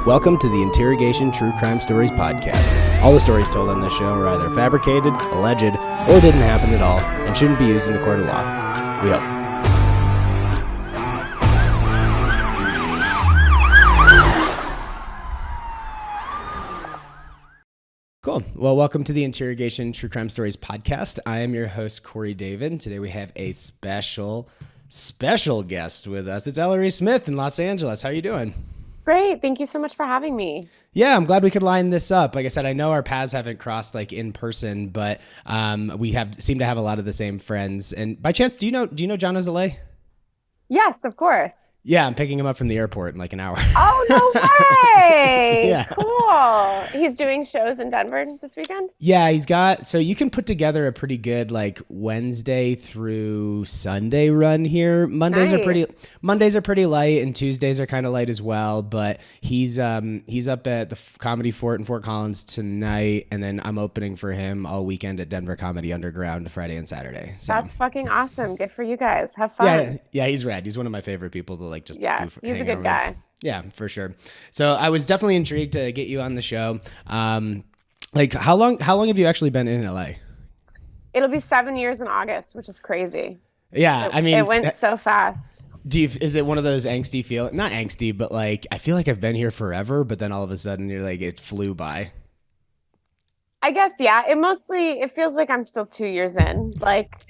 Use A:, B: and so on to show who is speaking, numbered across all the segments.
A: Welcome to the Interrogation True Crime Stories podcast. All the stories told on this show are either fabricated, alleged, or didn't happen at all and shouldn't be used in the court of law. We hope. Cool. Well, welcome to the Interrogation True Crime Stories podcast. I am your host, Corey David. Today we have a special guest with us. It's Ellory Smith in Los Angeles. How are you doing?
B: Great. Thank you so much for having me.
A: Yeah, I'm glad we could line this up. Like I said, I know our paths haven't crossed like in person, but we seem to have a lot of the same friends. And by chance, do you know John Azalea?
B: Yes, of course.
A: Yeah, I'm picking him up from the airport in like an hour.
B: Oh, no way.
A: Yeah.
B: Cool. He's doing shows in Denver this weekend?
A: Yeah, so you can put together a pretty good like Wednesday through Sunday run here. Mondays are pretty light and Tuesdays are kind of light as well, but he's up at the Comedy Fort in Fort Collins tonight, and then I'm opening for him all weekend at Denver Comedy Underground Friday and Saturday. So
B: that's fucking awesome. Good for you guys. Have fun.
A: Yeah, he's rad. He's one of my favorite people to like just
B: he's a good guy.
A: Yeah, for sure. So I was definitely intrigued to get you on the show. Like how long have you actually been in LA?
B: It'll be 7 years in August, which is crazy.
A: Yeah, I mean,
B: it went so fast.
A: Is it one of those angsty not angsty, but like I feel like I've been here forever, but then all of a sudden you're like it flew by.
B: I guess, yeah. It feels like I'm still 2 years in. Like,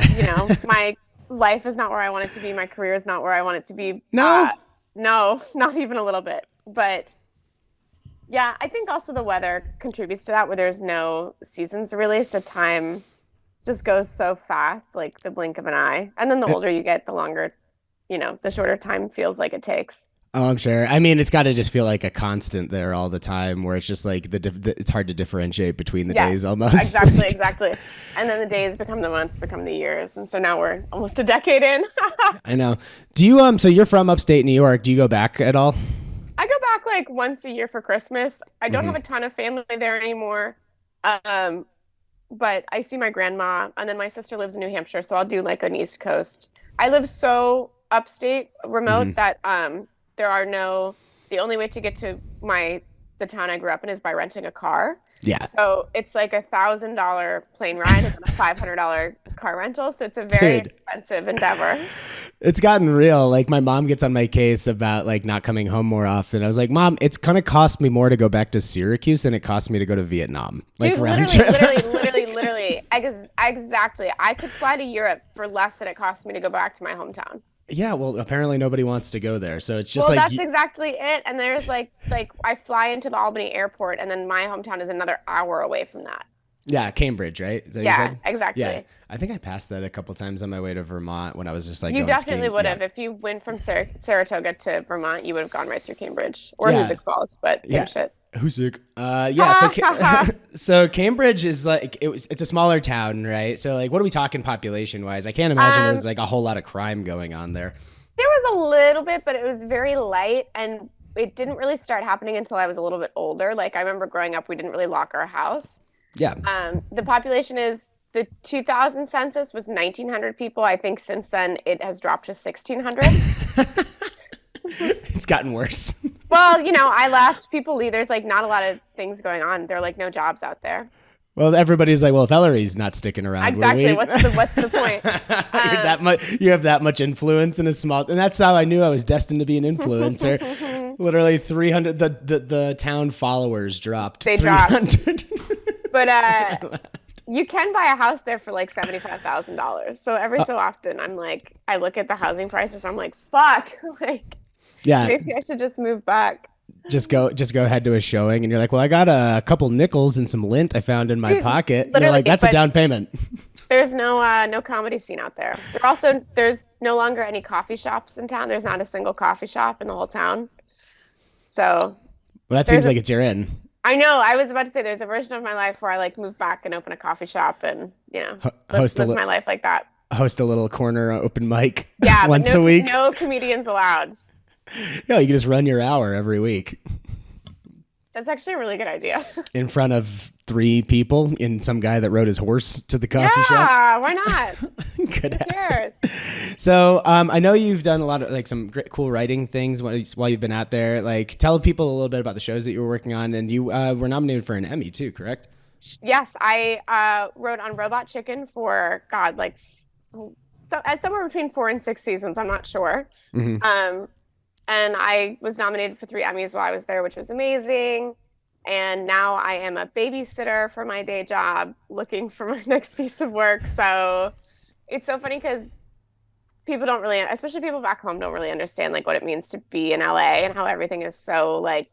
B: my life is not where I want it to be. My career is not where I want it to be.
A: No,
B: not even a little bit. But yeah, I think also the weather contributes to that, where there's no seasons really. So time just goes so fast, like the blink of an eye. And then the older you get, the longer, the shorter time feels like it takes.
A: Oh, I'm sure. I mean, it's got to just feel like a constant there all the time, where it's just like it's hard to differentiate between the days almost.
B: Exactly. And then the days become the months, become the years. And so now we're almost a decade in.
A: I know. Do you, so you're from upstate New York. Do you go back at all?
B: I go back like once a year for Christmas. I don't have a ton of family there anymore. But I see my grandma, and then my sister lives in New Hampshire. So I'll do like an East Coast. I live so upstate remote that, the only way to get to the town I grew up in is by renting a car.
A: Yeah.
B: So it's like $1,000 plane ride and then a $500 car rental. So it's a very expensive endeavor.
A: It's gotten real. Like my mom gets on my case about like not coming home more often. I was like, Mom, it's going to cost me more to go back to Syracuse than it cost me to go to Vietnam. Like
B: dude,
A: round trip.
B: Literally. Exactly. I could fly to Europe for less than it cost me to go back to my hometown.
A: Yeah, well, apparently nobody wants to go there, so it's just
B: that's exactly it. And there's like I fly into the Albany airport, and then my hometown is another hour away from that.
A: Yeah, Cambridge, right? Is that what you said?
B: Exactly.
A: Yeah, I think I passed that a couple times on my way to Vermont when I was just like
B: you
A: going
B: definitely
A: skiing.
B: would have. If you went from Saratoga to Vermont, you would have gone right through Cambridge or Hoosick Falls, but same shit.
A: Hoosick. So Cambridge is like it's a smaller town, right? So like, what are we talking population wise? I can't imagine there was like a whole lot of crime going on there.
B: There was a little bit, but it was very light, and it didn't really start happening until I was a little bit older. Like I remember growing up, we didn't really lock our house. Yeah. The population the 2000 census was 1,900 people. I think since then it has dropped to 1,600.
A: It's gotten worse.
B: Well, I left. People leave. There's like not a lot of things going on. There are like no jobs out there.
A: Well, everybody's like, well, if Ellory's not sticking around,
B: exactly. What's the point?
A: You have that much influence in a small, and that's how I knew I was destined to be an influencer. Literally 300. The town followers dropped.
B: They dropped. But you can buy a house there for like $75,000. So every so often, I'm like, I look at the housing prices. I'm like, fuck, like. Yeah. Maybe I should just move back.
A: Just go head to a showing, and you're like, well, I got a couple nickels and some lint I found in my pocket. And you're like, that's a down payment.
B: There's no comedy scene out there. There's no longer any coffee shops in town. There's not a single coffee shop in the whole town. So.
A: Well, that seems like it's your in.
B: I know. I was about to say there's a version of my life where I like move back and open a coffee shop and live my life like that.
A: Host a little corner open mic once a week.
B: No comedians allowed.
A: Yeah, you can just run your hour every week.
B: That's actually a really good idea.
A: In front of 3 people and some guy that rode his horse to the coffee shop.
B: Yeah, why not?
A: Good.
B: Who cares?
A: So I know you've done a lot of like some great, cool writing things while you've been out there. Like, tell people a little bit about the shows that you were working on, and you were nominated for an Emmy too, correct?
B: Yes, I wrote on Robot Chicken for God, like somewhere between 4 and 6 seasons. I'm not sure.
A: Mm-hmm.
B: And I was nominated for 3 Emmys while I was there, which was amazing. And now I am a babysitter for my day job, looking for my next piece of work. So it's so funny because people don't really, especially people back home, don't really understand like what it means to be in LA and how everything is so like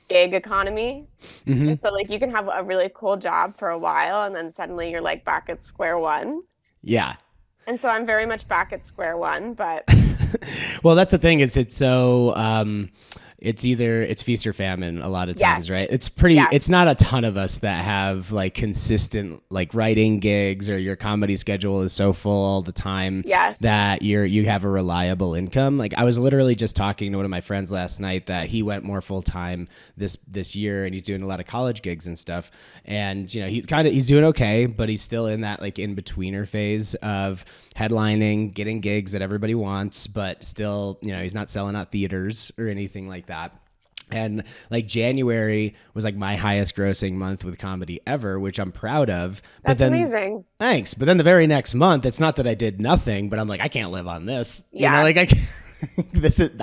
B: gig economy.
A: Mm-hmm.
B: And so like you can have a really cool job for a while and then suddenly you're like back at square one.
A: Yeah.
B: And so I'm very much back at square one, but
A: well, that's the thing is it's so it's feast or famine a lot of times,
B: yes.
A: right? It's pretty,
B: yes.
A: It's not a ton of us that have like consistent like writing gigs, or your comedy schedule is so full all the time
B: yes.
A: that you have a reliable income. Like I was literally just talking to one of my friends last night that he went more full time this year, and he's doing a lot of college gigs and stuff. And he's doing okay, but he's still in that like in betweener phase of headlining, getting gigs that everybody wants, but still, he's not selling out theaters or anything like that. And like January was like my highest grossing month with comedy ever, which I'm proud of.
B: That's amazing.
A: Thanks. But then the very next month, it's not that I did nothing, but I'm like, I can't live on this.
B: Yeah.
A: Like I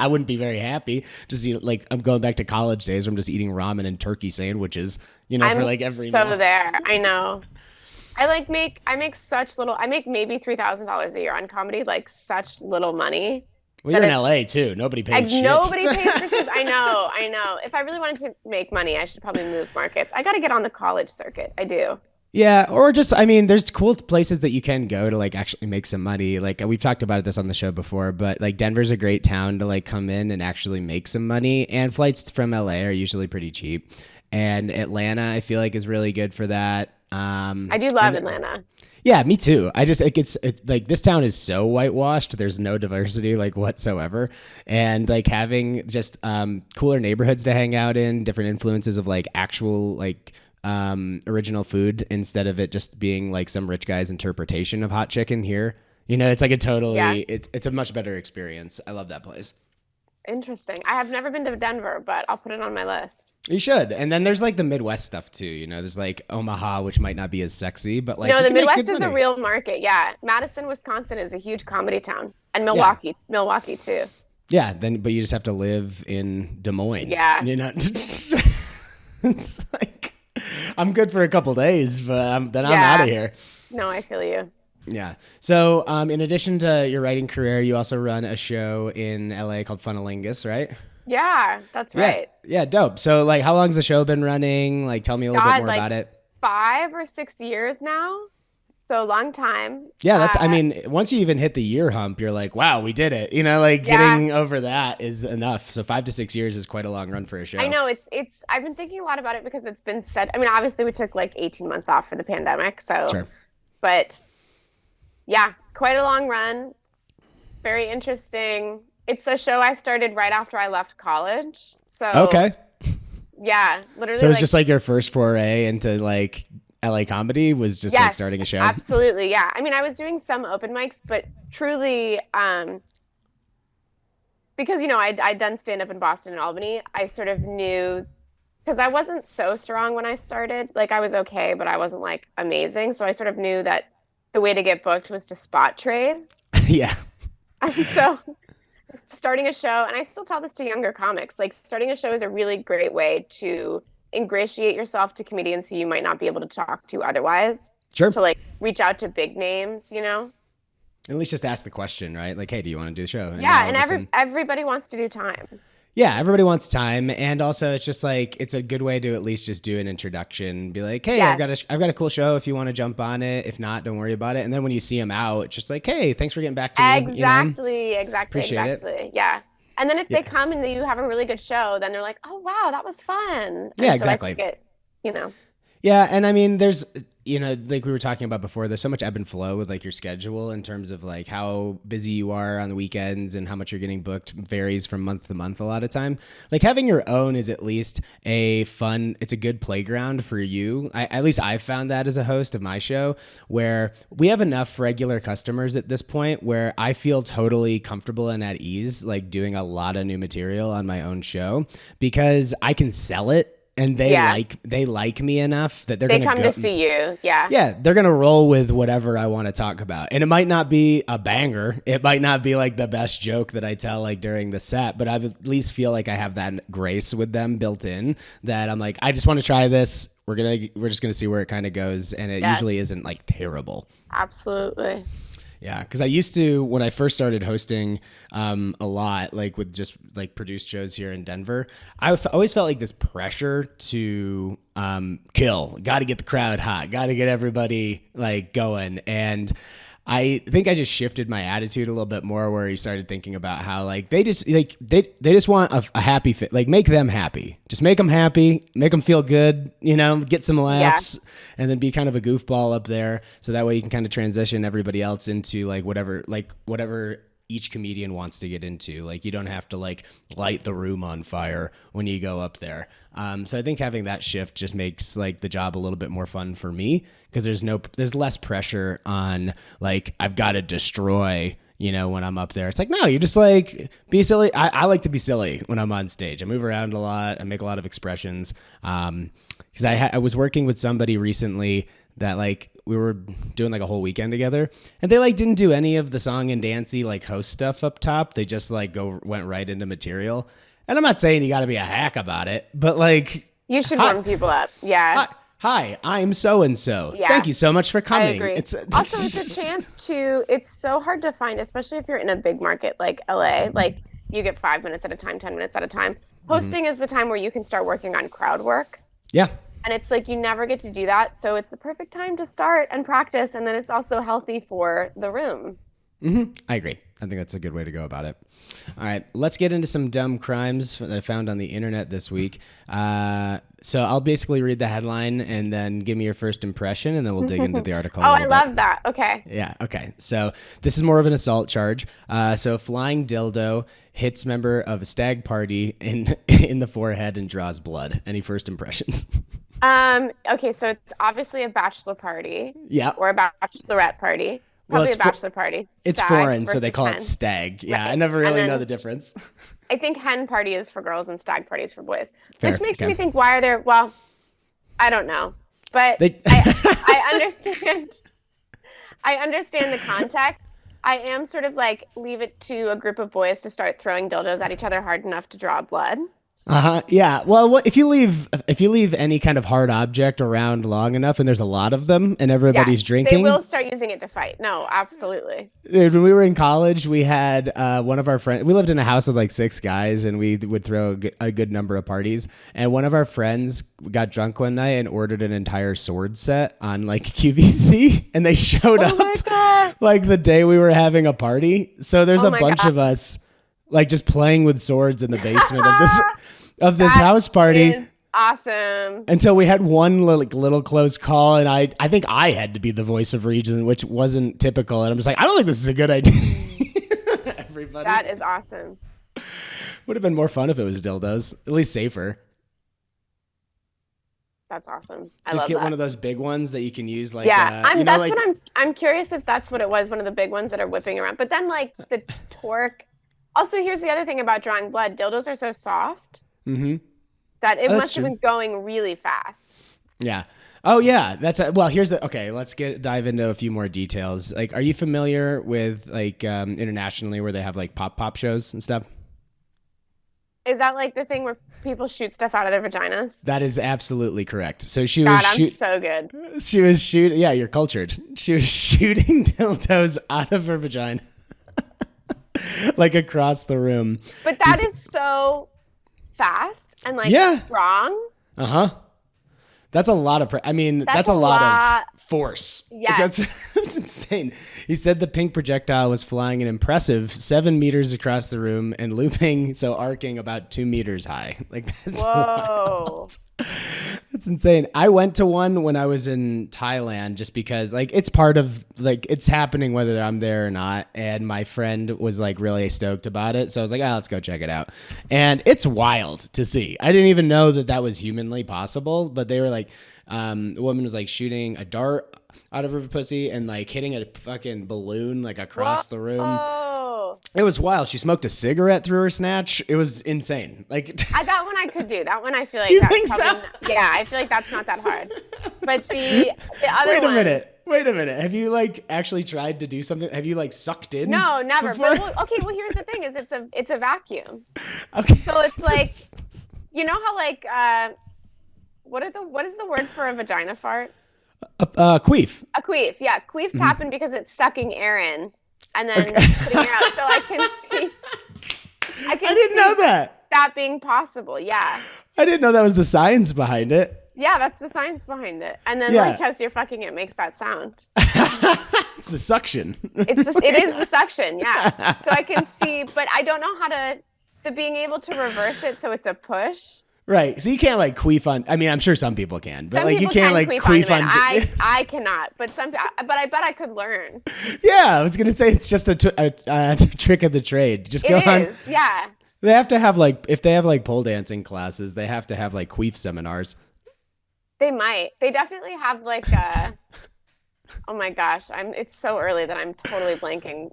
A: wouldn't be very happy. Just like I'm going back to college days where I'm just eating ramen and turkey sandwiches, for like every
B: so
A: meal.
B: there. I know. I make such little. I make maybe $3,000 a year on comedy, like such little money.
A: Well, you're in LA too. Nobody pays shit.
B: Nobody pays for shit. I know. If I really wanted to make money, I should probably move markets. I got to get on the college circuit. I do.
A: Yeah, or just, there's cool places that you can go to like actually make some money. Like we've talked about this on the show before, but like Denver's a great town to like come in and actually make some money. And flights from LA are usually pretty cheap. And Atlanta, I feel like, is really good for that.
B: I do love Atlanta.
A: Yeah, me too. It's like this town is so whitewashed. There's no diversity like whatsoever. And like having just cooler neighborhoods to hang out in, different influences of like actual like original food instead of it just being like some rich guy's interpretation of hot chicken here. It's like it's a much better experience. I love that place.
B: Interesting. I have never been to Denver, but I'll put it on my list.
A: You should. And then there's like the Midwest stuff too. There's like Omaha, which might not be as sexy, but like
B: no, the Midwest is a real market. Yeah, Madison, Wisconsin is a huge comedy town, and Milwaukee too.
A: Yeah, but you just have to live in Des Moines.
B: Yeah,
A: it's like I'm good for a couple days, but then I'm out of here.
B: No, I feel you.
A: Yeah. So, in addition to your writing career, you also run a show in LA called Funnelingus, right?
B: Yeah, that's right.
A: Yeah, dope. So, like, how long's the show been running? Like, tell me a little bit more about it.
B: 5 or 6 years now. So, a long time.
A: Yeah, once you even hit the year hump, you're like, wow, we did it. Getting over that is enough. So 5 to 6 years is quite a long run for a show.
B: I know. I've been thinking a lot about it because it's been said. Obviously, we took like 18 months off for the pandemic. So,
A: sure.
B: But yeah, quite a long run. Very interesting. It's a show I started right after I left college. So
A: okay.
B: Yeah, literally.
A: So it was just like your first foray into like LA comedy was just like starting a show?
B: Absolutely, yeah. I was doing some open mics, but truly, because I'd done stand up in Boston and Albany, I sort of knew, because I wasn't so strong when I started. Like I was okay, but I wasn't like amazing. So I sort of knew that the way to get booked was to spot trade.
A: Yeah.
B: And so starting a show, and I still tell this to younger comics, like starting a show is a really great way to ingratiate yourself to comedians who you might not be able to talk to otherwise.
A: Sure.
B: To like reach out to big names,
A: At least just ask the question, right? Like, hey, do you want to do the show?
B: And everybody wants to do time.
A: Yeah, everybody wants time, and also it's just like it's a good way to at least just do an introduction, be like, hey, yes. I've got a cool show. If you want to jump on it, if not, don't worry about it. And then when you see them out, it's just like, hey, thanks for getting back to me.
B: Exactly.
A: Appreciate
B: it. Yeah. And then if they come and you have a really good show, then they're like, oh wow, that was fun. And
A: yeah, exactly.
B: So I think it.
A: Yeah, and there's like we were talking about before, there's so much ebb and flow with like your schedule in terms of like how busy you are on the weekends and how much you're getting booked varies from month to month a lot of time. Like having your own is at least it's a good playground for you. At least I've found that as a host of my show, where we have enough regular customers at this point where I feel totally comfortable and at ease, like doing a lot of new material on my own show because I can sell it. And they like me enough that they come
B: to see you. Yeah.
A: Yeah. They're going to roll with whatever I want to talk about. And it might not be a banger. It might not be like the best joke that I tell like during the set, but I at least feel like I have that grace with them built in that I'm like, I just want to try this. We're just going to see where it kind of goes. And it usually isn't like terrible.
B: Absolutely.
A: Yeah, because I used to, when I first started hosting a lot, like with just like produced shows here in Denver, I always felt like this pressure to kill. Got to get the crowd hot. Got to get everybody like going. And I think I just shifted my attitude a little bit more where he started thinking about how like they just want a happy fit, like make them happy, just make them happy, make them feel good, get some laughs and then be kind of a goofball up there. So that way you can kind of transition everybody else into like whatever each comedian wants to get into. Like you don't have to like light the room on fire when you go up there. So I think having that shift just makes like the job a little bit more fun for me because there's less pressure on like, I've got to destroy, when I'm up there. It's like, no, you just like be silly. I like to be silly when I'm on stage. I move around a lot. I make a lot of expressions. Cause I was working with somebody recently that like we were doing like a whole weekend together and they like didn't do any of the song and dancey like host stuff up top. They just like went right into material. And I'm not saying you got to be a hack about it, but like
B: you should warm people up. Yeah.
A: Hi, I'm so-and-so. Yeah. Thank you so much for coming.
B: I agree. It's a chance it's so hard to find, especially if you're in a big market like LA, like you get 5 minutes at a time, 10 minutes at a time. Hosting is the time where you can start working on crowd work.
A: Yeah.
B: And it's like you never get to do that. So it's the perfect time to start and practice. And then it's also healthy for the room.
A: Mm-hmm. I agree. I think that's a good way to go about it. All right, let's get into some dumb crimes that I found on the internet this week. So I'll basically read the headline and then give me your first impression, and then we'll dig into the article.
B: I love that. Okay.
A: Yeah, okay. So this is more of an assault charge. So flying dildo hits member of a stag party in the forehead and draws blood. Any first impressions?
B: Okay, so it's obviously a bachelor party.
A: Yeah.
B: Or a bachelorette party. Probably a bachelor party.
A: It's foreign, so they call it stag. Yeah, right. I never really know the difference.
B: I think hen party is for girls and stag party is for boys. Fair. Which makes me think, why are there, well, I don't know. But I understand. I understand the context. I am sort of like, leave it to a group of boys to start throwing dildos at each other hard enough to draw blood.
A: Yeah. Well, if you leave any kind of hard object around long enough, and there's a lot of them, and everybody's drinking,
B: they will start using it to fight. No, absolutely.
A: Dude, when we were in college, we had one of our friends. We lived in a house with like 6 guys, and we would throw a good number of parties. And one of our friends got drunk one night and ordered an entire sword set on like QVC, and they showed up like the day we were having a party. So there's a bunch of us like just playing with swords in the basement of this house party.
B: Is awesome.
A: Until we had one little close call, and I think I had to be the voice of reason, which wasn't typical. And I'm just like, I don't think this is a good idea. Everybody.
B: That is awesome.
A: Would have been more fun if it was dildos. At least safer.
B: That's awesome.
A: Just get one of those big ones that you can use. Like
B: I'm curious if that's what it was. One of the big ones that are whipping around. But then like the torque. Also, here's the other thing about drawing blood. Dildos are so soft.
A: Mm-hmm.
B: That it must have been going really fast.
A: Yeah. Oh yeah. Okay. Let's dive into a few more details. Like, are you familiar with like internationally where they have like pop shows and stuff?
B: Is that like the thing where people shoot stuff out of their vaginas?
A: That is absolutely correct. So she
B: I'm so good.
A: She was shooting. Yeah, you're cultured. She was shooting dildos out of her vagina, like across the room.
B: But that is so fast and like strong.
A: That's a lot of that's a lot of force.
B: Yeah,
A: that's insane. He said the pink projectile was flying an impressive 7 meters across the room and looping, so arcing about 2 meters high. Like that's
B: whoa.
A: It's insane. I went to one when I was in Thailand just because like it's part of like it's happening whether I'm there or not. And my friend was like really stoked about it. So I was like, let's go check it out. And it's wild to see. I didn't even know that was humanly possible, but they were like, the woman was like shooting a dart out of her pussy and like hitting a fucking balloon like across the room. Oh. It was wild. She smoked a cigarette through her snatch. It was insane. Like
B: that one I could do. That one I feel like
A: you think so?
B: Yeah, I feel like that's not that hard. But the other
A: Wait a minute. Have you like actually tried to do something? Have you like sucked in?
B: No, never.
A: Before?
B: But well, here's the thing: is it's a vacuum.
A: Okay.
B: So it's like, you know how like what is the word for a vagina fart?
A: Queef.
B: A queef. Yeah, queefs happen because it's sucking air in and then putting air out. So I didn't
A: know that.
B: That being possible. Yeah.
A: I didn't know that was the science behind it.
B: Yeah, that's the science behind it. And then like as you're fucking it makes that sound.
A: It's the suction.
B: It is the suction, yeah. So I can see, but I don't know how to being able to reverse it so it's a push.
A: Right. So you can't like queef on. I mean, I'm sure some people can, but like you can't like queef on.
B: I cannot, but I bet I could learn.
A: Yeah, I was gonna say it's just a trick of the trade. Just go on.
B: Yeah.
A: They have to have like if they have like pole dancing classes, they have to have like queef seminars.
B: They might. They definitely have like oh my gosh, it's so early that I'm totally blanking.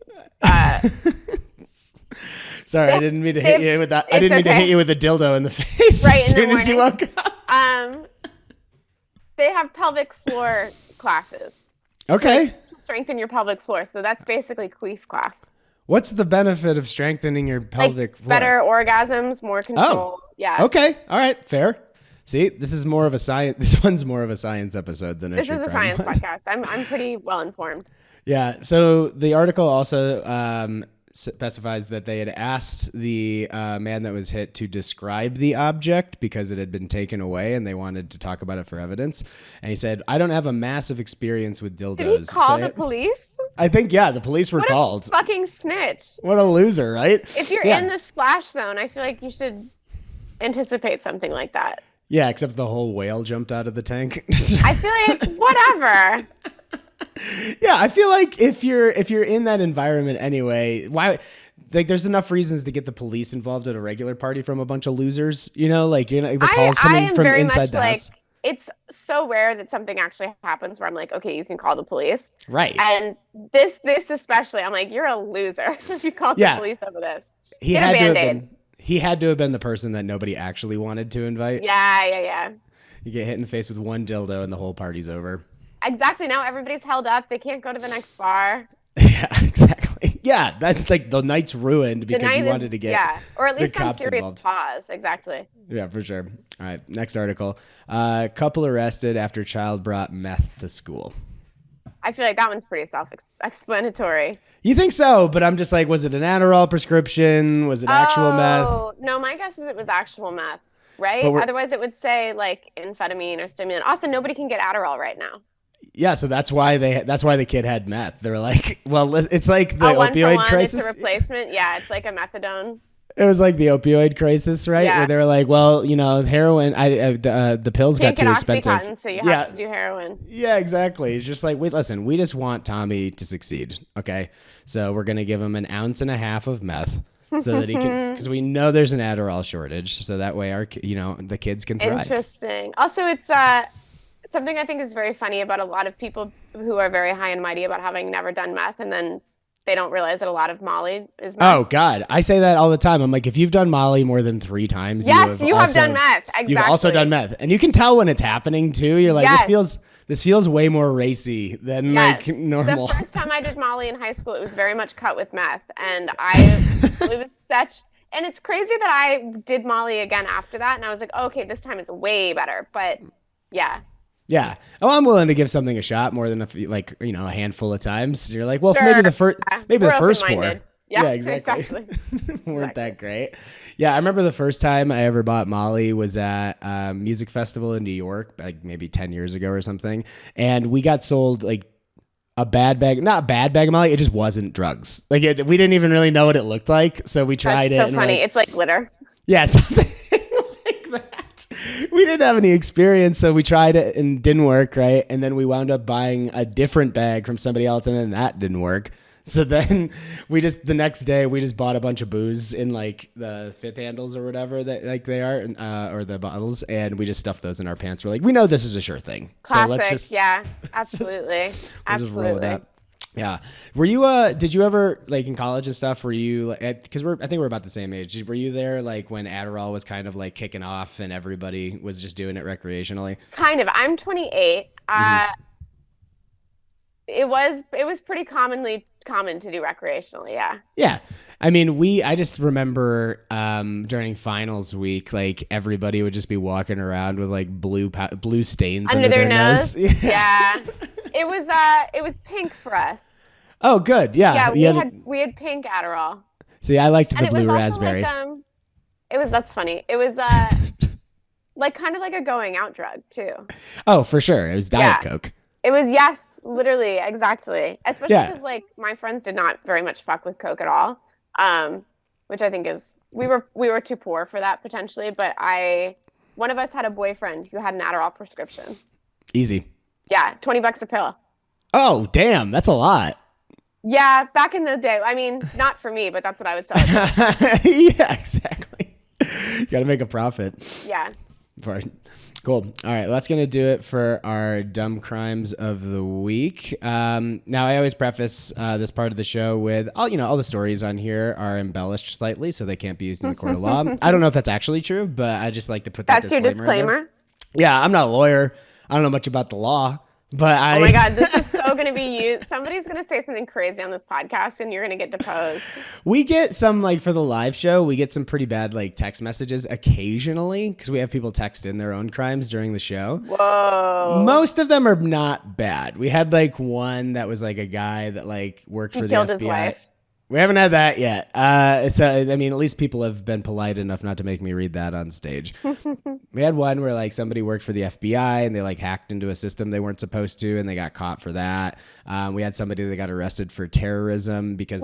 A: Sorry, I didn't mean to hit you with that. I didn't mean to hit you with a dildo in the face as soon as you woke up.
B: They have pelvic floor classes.
A: Okay.
B: To strengthen your pelvic floor. So that's basically queef class.
A: What's the benefit of strengthening your pelvic floor?
B: Better orgasms, more control.
A: Oh.
B: Yeah.
A: Okay. All right. Fair. See, this is more of a science. This one's more of a science episode than
B: this is a science podcast. I'm pretty well informed.
A: Yeah. So the article also specifies that they had asked the man that was hit to describe the object because it had been taken away and they wanted to talk about it for evidence. And he said, I don't have a massive experience with dildos.
B: Did he call the police?
A: I think, yeah, the police were called.
B: What a fucking snitch.
A: What a loser, right?
B: If you're in the splash zone, I feel like you should anticipate something like that.
A: Yeah, except the whole whale jumped out of the tank.
B: I feel like whatever.
A: Yeah, I feel like if you're in that environment anyway, why? Like, there's enough reasons to get the police involved at a regular party from a bunch of losers. You know, like the calls coming from inside the house.
B: It's so rare that something actually happens where I'm like, okay, you can call the police.
A: Right.
B: And this especially, I'm like, you're a loser if you call the police over this.
A: He had to have been the person that nobody actually wanted to invite.
B: Yeah.
A: You get hit in the face with one dildo and the whole party's over.
B: Exactly. Now everybody's held up. They can't go to the next bar.
A: Yeah, exactly. Yeah, that's like the night's ruined because you wanted to get
B: or at least
A: the cops
B: on serious
A: involved.
B: Pause. Exactly.
A: Yeah, for sure. All right, next article. Couple arrested after child brought meth to school.
B: I feel like that one's pretty self-explanatory.
A: You think so, but I'm just like, was it an Adderall prescription? Was it actual meth?
B: No, my guess is it was actual meth, right? Otherwise it would say like amphetamine or stimulant. Also, nobody can get Adderall right now.
A: Yeah, so that's why the kid had meth. They were like, well, it's like the opioid crisis.
B: It's a replacement. Yeah, it's like a methadone.
A: It was like the opioid crisis, right?
B: Yeah.
A: Where they were like, well, you know, heroin, the pills got too expensive.
B: Oxycontin, so you have to do heroin.
A: Yeah, exactly. It's just like, listen, we just want Tommy to succeed, okay? So we're going to give him 1.5 ounces of meth so that he can, because we know there's an Adderall shortage, so that way the kids can thrive.
B: Interesting. Also, it's something I think is very funny about a lot of people who are very high and mighty about having never done meth, and then they don't realize that a lot of Molly is meth.
A: Oh, God. I say that all the time. I'm like, if you've done Molly more than 3 times,
B: yes, you have done meth. Exactly.
A: You've also done meth. And you can tell when it's happening, too. You're like, this feels way more racy than like normal.
B: The first time I did Molly in high school, it was very much cut with meth. And it was such... And it's crazy that I did Molly again after that. And I was like, okay, this time is way better. But, yeah.
A: Yeah. Oh, I'm willing to give something a shot more than a handful of times. You're like, well, sure. maybe the first 4.
B: Yeah,
A: exactly. Weren't that great? Yeah, I remember the first time I ever bought Molly was at a music festival in New York, like maybe 10 years ago or something. And we got sold like not a bad bag of Molly. It just wasn't drugs. Like we didn't even really know what it looked like. So we tried it.
B: That's so funny. It's like glitter.
A: Yeah, something like that. we didn't have any experience, so we tried it and didn't work, right? And then we wound up buying a different bag from somebody else, and then that didn't work. So then the next day we just bought a bunch of booze in like the fifth handles or whatever that like they are, or the bottles, and we just stuffed those in our pants. We're like, we know this is a sure thing.
B: Classic.
A: So let's just
B: absolutely.
A: Just roll with that. Yeah. Were you, did you ever, like in college and stuff, were you, because I think we're about the same age. Were you there like when Adderall was kind of like kicking off and everybody was just doing it recreationally?
B: Kind of. I'm 28. It was pretty common to do recreationally. Yeah.
A: Yeah. I mean, I just remember during finals week, like everybody would just be walking around with like blue stains under their nose.
B: Yeah. It was pink for us.
A: Oh, good. Yeah.
B: Yeah, we had pink Adderall.
A: See, I liked the blue raspberry.
B: Like, that's funny. It was like kind of like a going out drug too.
A: Oh, for sure. It was Diet Coke.
B: It was, yes, literally, exactly. Especially because like my friends did not very much fuck with Coke at all. Which I think is we were too poor for that potentially, but one of us had a boyfriend who had an Adderall prescription.
A: Easy. Yeah,
B: $20 a pill.
A: Oh, damn, that's a lot.
B: Yeah, back in the day. I mean, not for me, but that's what I was selling.
A: Yeah, exactly. You got to make a profit.
B: Yeah.
A: Cool. All right, well, that's going to do it for our dumb crimes of the week. Now, I always preface this part of the show with, all the stories on here are embellished slightly, so they can't be used in the court of law. I don't know if that's actually true, but I just like to put that disclaimer.
B: That's your disclaimer?
A: Yeah, I'm not a lawyer. I don't know much about the law. But
B: oh my God, this is so going to be used. Somebody's going to say something crazy on this podcast and you're going to get deposed.
A: We get some, like for the live show, we get some pretty bad like text messages occasionally because we have people text in their own crimes during the show.
B: Whoa.
A: Most of them are not bad. We had like one that was like a guy that like worked for the FBI.
B: His wife.
A: We haven't had that yet. So, I mean, at least people have been polite enough not to make me read that on stage. We had one where like somebody worked for the FBI and they like hacked into a system they weren't supposed to and they got caught for that. We had somebody that got arrested for terrorism because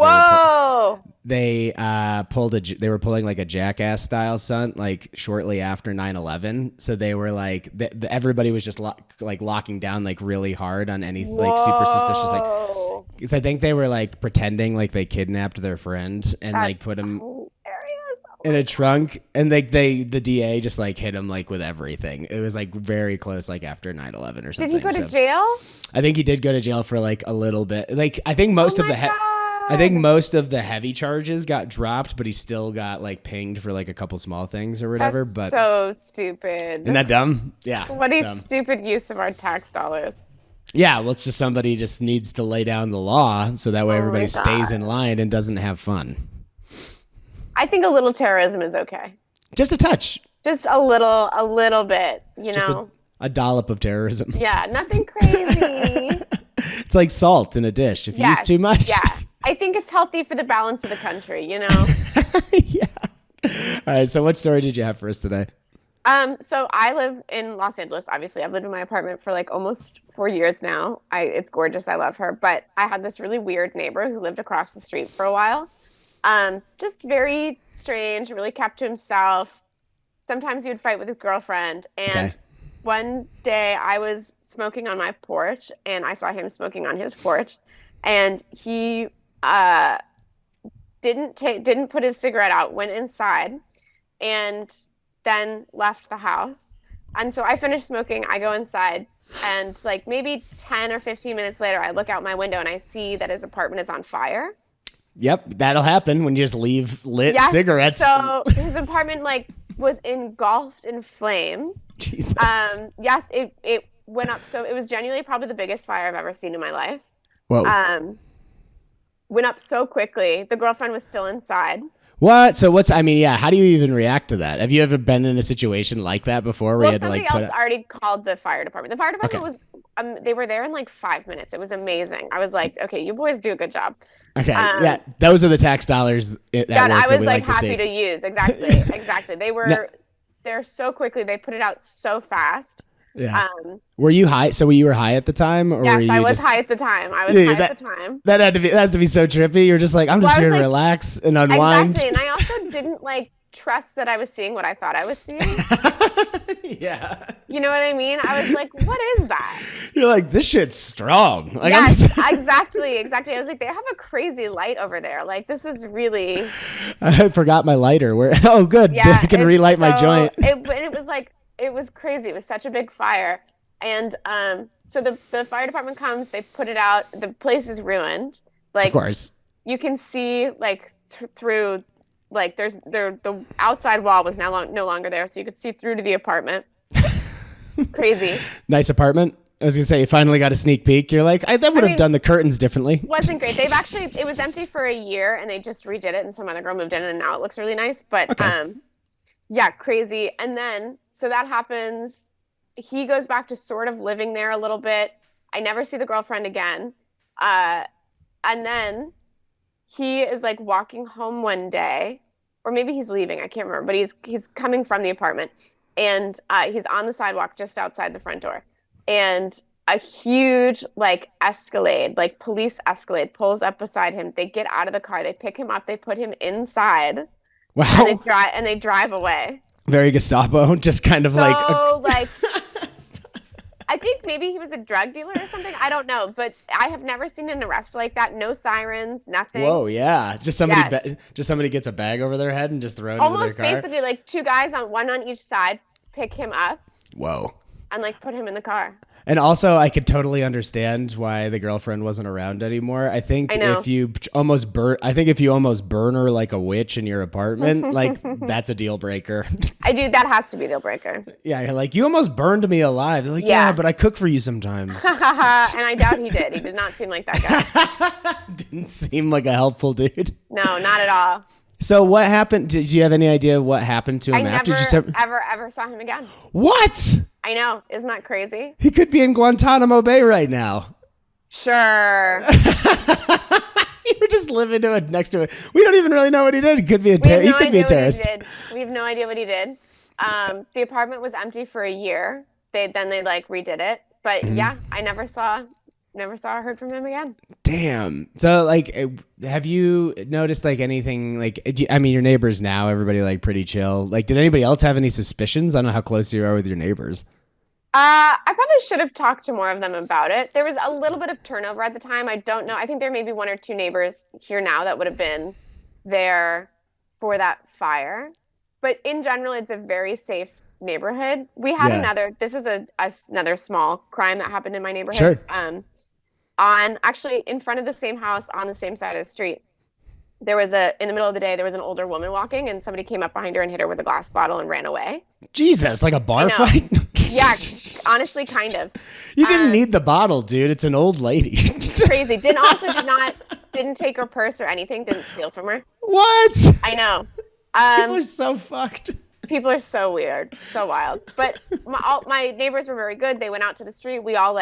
A: they were pulling like a Jackass style stunt like shortly after 9/11. So they were like everybody was just locking down like really hard on any like super suspicious like. Because I think they were like pretending like they kidnapped their friend and like put him in a trunk, and like the DA just like hit him like with everything. It was like very close, like after 9/11 or something.
B: Did he go to jail?
A: I think he did go to jail for like a little bit. Like I think most of the heavy charges got dropped, but he still got like pinged for like a couple small things or whatever.
B: That's
A: but
B: so stupid.
A: Isn't that dumb? Yeah.
B: What a stupid use of our tax dollars.
A: Yeah, well, it's just somebody just needs to lay down the law so that way everybody stays in line and doesn't have fun.
B: I think a little terrorism is okay.
A: Just a touch.
B: Just a little bit, just know.
A: A dollop of terrorism.
B: Yeah, nothing crazy.
A: It's like salt in a dish. If you use too much.
B: Yeah, I think it's healthy for the balance of the country, Yeah.
A: All right, so what story did you have for us today?
B: So I live in Los Angeles, obviously. I've lived in my apartment for like almost 4 years now. It's gorgeous. I love her. But I had this really weird neighbor who lived across the street for a while. Just very strange, really kept to himself. Sometimes he would fight with his girlfriend. And one day I was smoking on my porch and I saw him smoking on his porch. And he didn't put his cigarette out, went inside and then left the house. And so I finished smoking, I go inside, and like maybe 10 or 15 minutes later, I look out my window and I see that his apartment is on fire. Yep, that'll happen when you just leave lit cigarettes. So his apartment like was engulfed in flames. Jesus. Yes, it went up. So it was genuinely probably the biggest fire I've ever seen in my life. Whoa. Went up so quickly. The girlfriend was still inside. What? So how do you even react to that? Have you ever been in a situation like that before where you had to like somebody else already called the fire department. The fire department was, they were there in like 5 minutes. It was amazing. I was like, okay, you boys do a good job. Okay. Yeah. Those are the tax dollars that I was like happy to use. Exactly. Exactly. They were there so quickly. They put it out so fast. Yeah. Were you high? So you were high at the time, or yes, I was high at the time. That has to be so trippy. You're just like, I'm just here to relax and unwind. Exactly. And I also didn't like trust that I was seeing what I thought I was seeing.
A: Yeah.
B: You know what I mean? I was like, what is that?
A: You're like, this shit's strong. Like,
B: yes, exactly. I was like, they have a crazy light over there. Like, this is really.
A: I forgot my lighter. Where? Oh, good.
B: Yeah,
A: I can relight my joint.
B: It was like, it was crazy. It was such a big fire. And so the fire department comes, they put it out. The place is ruined. Like,
A: of course.
B: You can see like through, like the outside wall was now no longer there, so you could see through to the apartment. Crazy.
A: Nice apartment. I was gonna say you finally got a sneak peek. You're like, that would have done the curtains differently.
B: Wasn't great. It was empty for a year, and they just redid it, and some other girl moved in, and now it looks really nice. But okay. Yeah, crazy. And then so that happens. He goes back to sort of living there a little bit. I never see the girlfriend again. And then he is like walking home one day, or maybe he's leaving. I can't remember, but he's coming from the apartment, and he's on the sidewalk just outside the front door, and a huge like Escalade, like police Escalade, pulls up beside him. They get out of the car, they pick him up, they put him inside.
A: Wow.
B: And they drive away.
A: Very Gestapo, just kind of like.
B: I think maybe he was a drug dealer or something. I don't know, but I have never seen an arrest like that. No sirens, nothing.
A: Whoa, yeah, just somebody gets a bag over their head and just throw it into their car.
B: Almost basically like two guys one on each side pick him up.
A: Whoa.
B: And like put him in the car.
A: And also, I could totally understand why the girlfriend wasn't around anymore. I think if you almost burn her like a witch in your apartment, like that's a deal breaker.
B: That has to be a deal breaker.
A: Yeah, you're like, you almost burned me alive. They're like, yeah, but I cook for you sometimes.
B: And I doubt he did. He did not seem like that guy.
A: Didn't seem like a helpful dude.
B: No, not at all.
A: So what happened? Did you have any idea what happened to him after?
B: I never ever saw him again.
A: What?
B: I know. Isn't that crazy?
A: He could be in Guantanamo Bay right now.
B: Sure.
A: You're just living next to it. We don't even really know what he did. He could be a terrorist.
B: We have no idea what he did. The apartment was empty for a year. They like redid it. But yeah, I never saw or heard from him again.
A: Damn. So like, have you noticed like anything like, I mean, your neighbors now, everybody like pretty chill. Like, did anybody else have any suspicions? I don't know how close you are with your neighbors.
B: I probably should have talked to more of them about it. There was a little bit of turnover at the time. I don't know. I think there may be one or two neighbors here now that would have been there for that fire. But in general, it's a very safe neighborhood. We had this is another small crime that happened in my neighborhood.
A: Sure.
B: Actually in front of the same house on the same side of the street, in the middle of the day, there was an older woman walking, and somebody came up behind her and hit her with a glass bottle and ran away.
A: Jesus, like a bar fight?
B: Yeah, honestly, kind of.
A: You didn't need the bottle, dude. It's an old lady.
B: Crazy. Didn't take her purse or anything. Didn't steal from her.
A: What?
B: I know.
A: People are so fucked.
B: People are so weird, so wild. But my neighbors were very good. They went out to the street. We all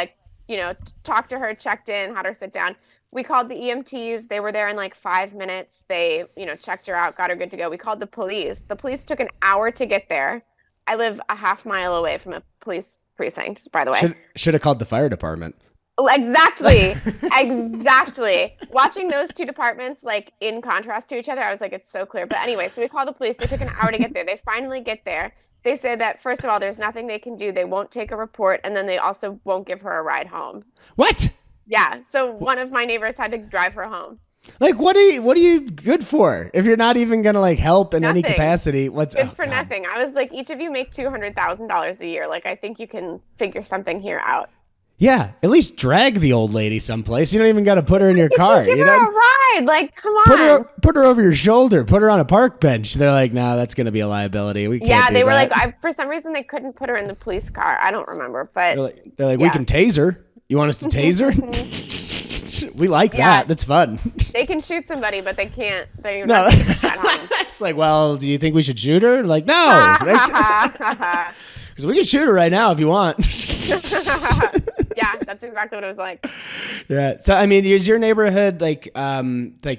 B: talked to her, checked in, had her sit down. We called the EMTs. They were there in like 5 minutes. They, checked her out, got her good to go. We called the police. The police took an hour to get there. I live a half mile away from a police precinct, by the way.
A: Should have called the fire department.
B: Exactly. Exactly. Watching those two departments, like, in contrast to each other, I was like, it's so clear. But anyway, so we called the police. They took an hour to get there. They finally get there. They say that, first of all, there's nothing they can do. They won't take a report, and then they also won't give her a ride home.
A: What?
B: Yeah. So one of my neighbors had to drive her home.
A: Like, what are you good for? If you're not even going to, like, help in any capacity, what's
B: good for nothing? I was like, each of you make $200,000 a year. Like, I think you can figure something here out.
A: Yeah, at least drag the old lady someplace. You don't even got to put her in your car.
B: Give her a ride. Like, come on.
A: Put her over your shoulder. Put her on a park bench. They're like, no, that's going to be a liability. We can't do
B: they were
A: that.
B: like, for some reason, they couldn't put her in the police car. I don't remember, but
A: they're like, we can tase her. You want us to tase her? We like that. That's fun.
B: They can shoot somebody, but they can't. They're
A: no.
B: not at home.
A: It's like, well, do you think we should shoot her? Like, no. Because we can shoot her right now if you want.
B: Yeah, that's exactly what it was like.
A: Yeah. So, I mean, is your neighborhood like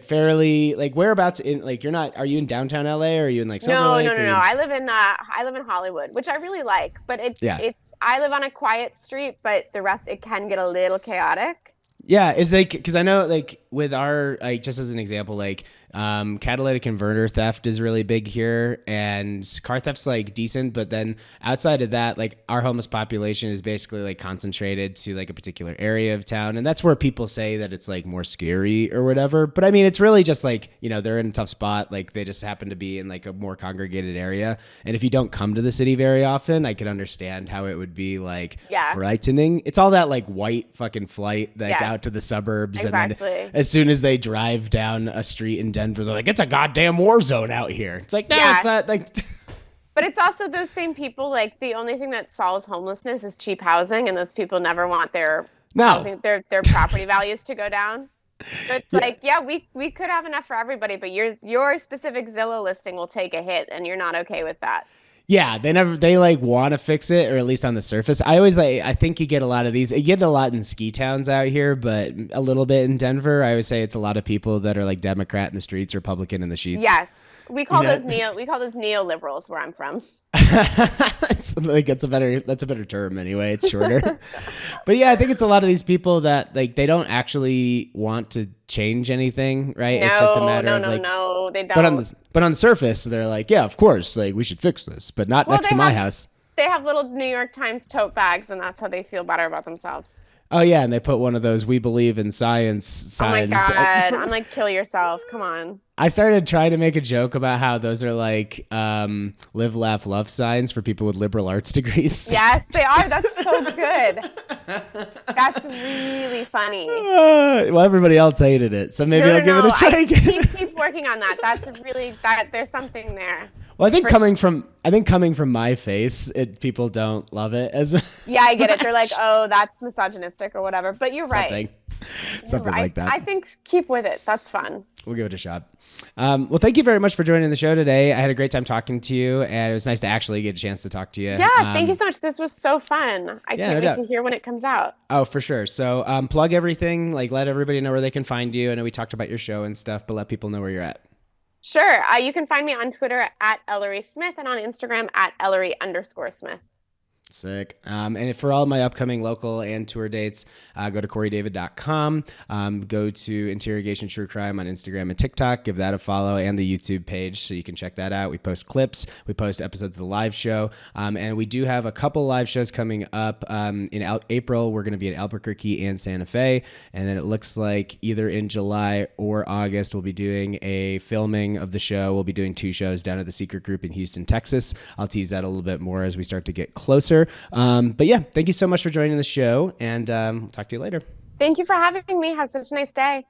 A: fairly, like, whereabouts in, like, are you in downtown LA, or are you in like Silver Lake?
B: No. I live in Hollywood, which I really like, but I live on a quiet street, but the rest, it can get a little chaotic.
A: Yeah, is like, because I know, like, with our, like, just as an example, like, Catalytic converter theft is really big here, and car theft's like decent, but then outside of that, like our homeless population is basically like concentrated to like a particular area of town, and that's where people say that it's like more scary or whatever. But I mean, it's really just like, you know, they're in a tough spot, like they just happen to be in like a more congregated area, and if you don't come to the city very often, I could understand how it would be like frightening. It's all that like white fucking flight like out to the suburbs, and then as soon as they drive down a street in Denver, they're like, it's a goddamn war zone out here. It's like, no, it's not. Like,
B: but it's also those same people, like the only thing that solves homelessness is cheap housing, and those people never want their housing, their property values to go down. So it's like, we could have enough for everybody, but your specific Zillow listing will take a hit, and you're not okay with that.
A: Yeah, they like want to fix it, or at least on the surface. I think you get a lot of these. You get a lot in ski towns out here, but a little bit in Denver. I always say it's a lot of people that are like Democrat in the streets, Republican in the sheets.
B: Yes. We call those neoliberals where I'm from.
A: Like that's a better term anyway. It's shorter. But yeah, I think it's a lot of these people that like they don't actually want to change anything, right?
B: No,
A: it's just a matter of like
B: no, they don't.
A: But on the surface, they're like, yeah, of course, like we should fix this, but not next to my house.
B: They have little New York Times tote bags, and that's how they feel better about themselves.
A: Oh yeah, and they put one of those "We believe in science" signs.
B: Oh my god! I'm like, kill yourself. Come on.
A: I started trying to make a joke about how those are like live, laugh, love signs for people with liberal arts degrees.
B: Yes, they are. That's so good. That's really funny.
A: Well, everybody else hated it, so maybe I'll give it a try again.
B: Keep working on that. That's really there's something there.
A: Well, I think coming from my face, people don't love it as.
B: Yeah, I get it. They're like, oh, that's misogynistic or whatever. But you're right.
A: Something like that.
B: I think keep with it. That's fun.
A: We'll give it a shot. Well, thank you very much for joining the show today. I had a great time talking to you, and it was nice to actually get a chance to talk to you.
B: Yeah, thank you so much. This was so fun. I can't wait to hear when it comes out.
A: Oh, for sure. So plug everything, like let everybody know where they can find you. I know we talked about your show and stuff, but let people know where you're at.
B: Sure. You can find me on Twitter at Ellory Smith and on Instagram at Ellory_Smith.
A: Sick. And for all my upcoming local and tour dates, go to CoreyDavid.com. Go to Interrogation True Crime on Instagram and TikTok. Give that a follow, and the YouTube page so you can check that out. We post clips. We post episodes of the live show. And we do have a couple live shows coming up. In April, we're going to be in Albuquerque and Santa Fe. And then it looks like either in July or August, we'll be doing a filming of the show. We'll be doing 2 shows down at the Secret Group in Houston, Texas. I'll tease that a little bit more as we start to get closer. But yeah, thank you so much for joining the show, and talk to you later.
B: Thank you for having me. Have such a nice day.